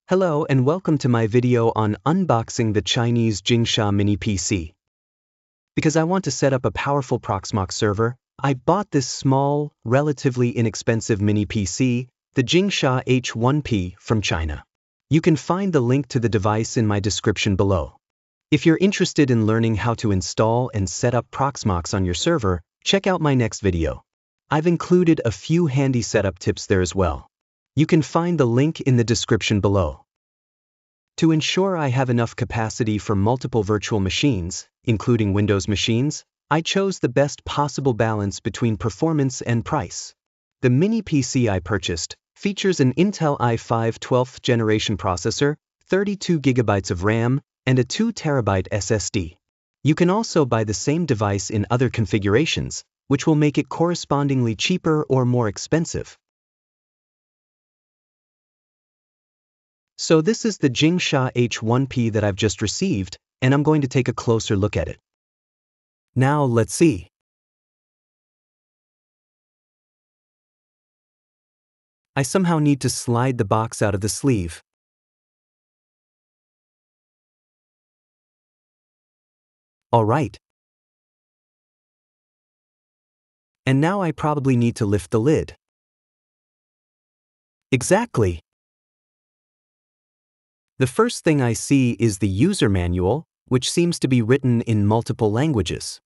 Hello and welcome to my video on unboxing the Chinese Jingsha Mini PC. Because I want to set up a powerful Proxmox server, I bought this small, relatively inexpensive mini PC, the Jingsha H1P from China. You can find the link to the device in my description below. If you're interested in learning how to install and set up Proxmox on your server, check out my next video. I've included a few handy setup tips there as well. You can find the link in the description below. To ensure I have enough capacity for multiple virtual machines, including Windows machines, I chose the best possible balance between performance and price. The mini PC I purchased features an Intel i5 12th generation processor, 32 GB of RAM, and a 2 TB SSD. You can also buy the same device in other configurations, which will make it correspondingly cheaper or more expensive. So this is the Jingsha H1P that I've just received, and I'm going to take a closer look at it. Now let's see. I somehow need to slide the box out of the sleeve. All right. And now I probably need to lift the lid. Exactly. The first thing I see is the user manual, which seems to be written in multiple languages.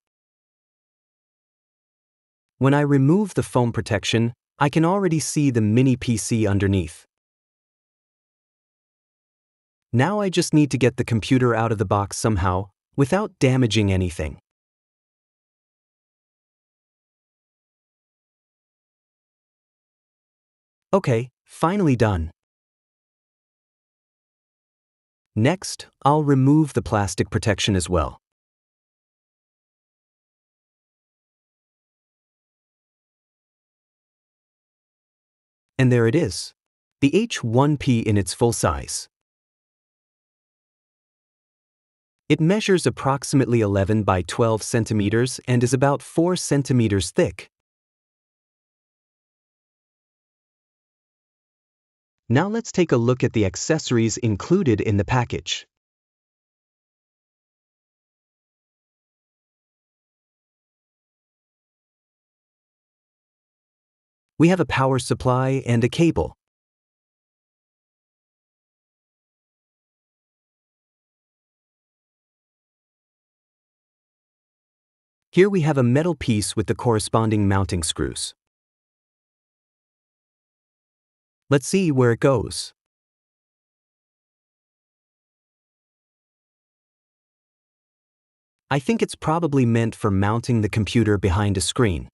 When I remove the foam protection, I can already see the mini PC underneath. Now I just need to get the computer out of the box somehow, without damaging anything. Okay, finally done. Next, I'll remove the plastic protection as well. And there it is, the H1P in its full size. It measures approximately 11 by 12 centimeters and is about 4 centimeters thick. Now let's take a look at the accessories included in the package. We have a power supply and a cable. Here we have a metal piece with the corresponding mounting screws. Let's see where it goes. I think it's probably meant for mounting the computer behind a screen.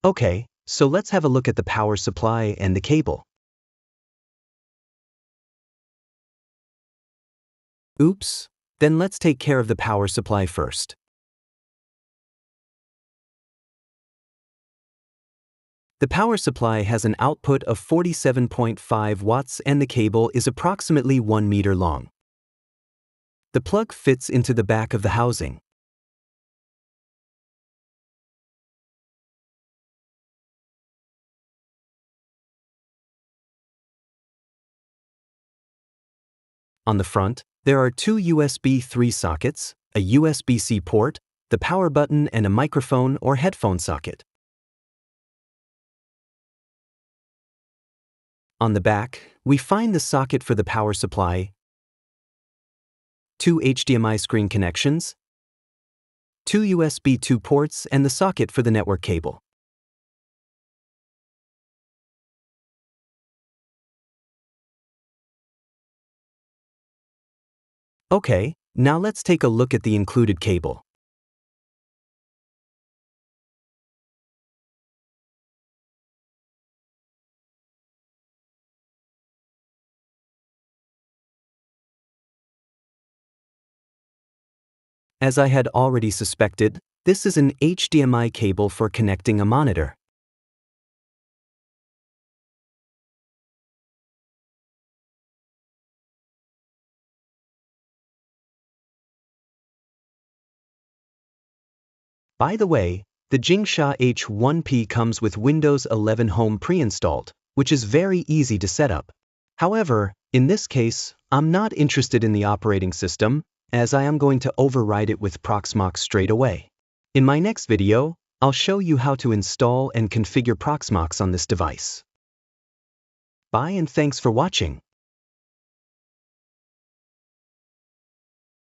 Okay, so let's have a look at the power supply and the cable. Oops, then let's take care of the power supply first. The power supply has an output of 47.5 watts and the cable is approximately 1 meter long. The plug fits into the back of the housing. On the front, there are two USB 3 sockets, a USB-C port, the power button, and a microphone or headphone socket. On the back, we find the socket for the power supply, two HDMI screen connections, two USB 2 ports, and the socket for the network cable. Okay, now let's take a look at the included cable. As I had already suspected, this is an HDMI cable for connecting a monitor. By the way, The Jingsha H1P comes with Windows 11 Home pre-installed, which is very easy to set up. However, in this case, I'm not interested in the operating system, as I am going to override it with Proxmox straight away. In my next video, I'll show you how to install and configure Proxmox on this device. Bye and thanks for watching.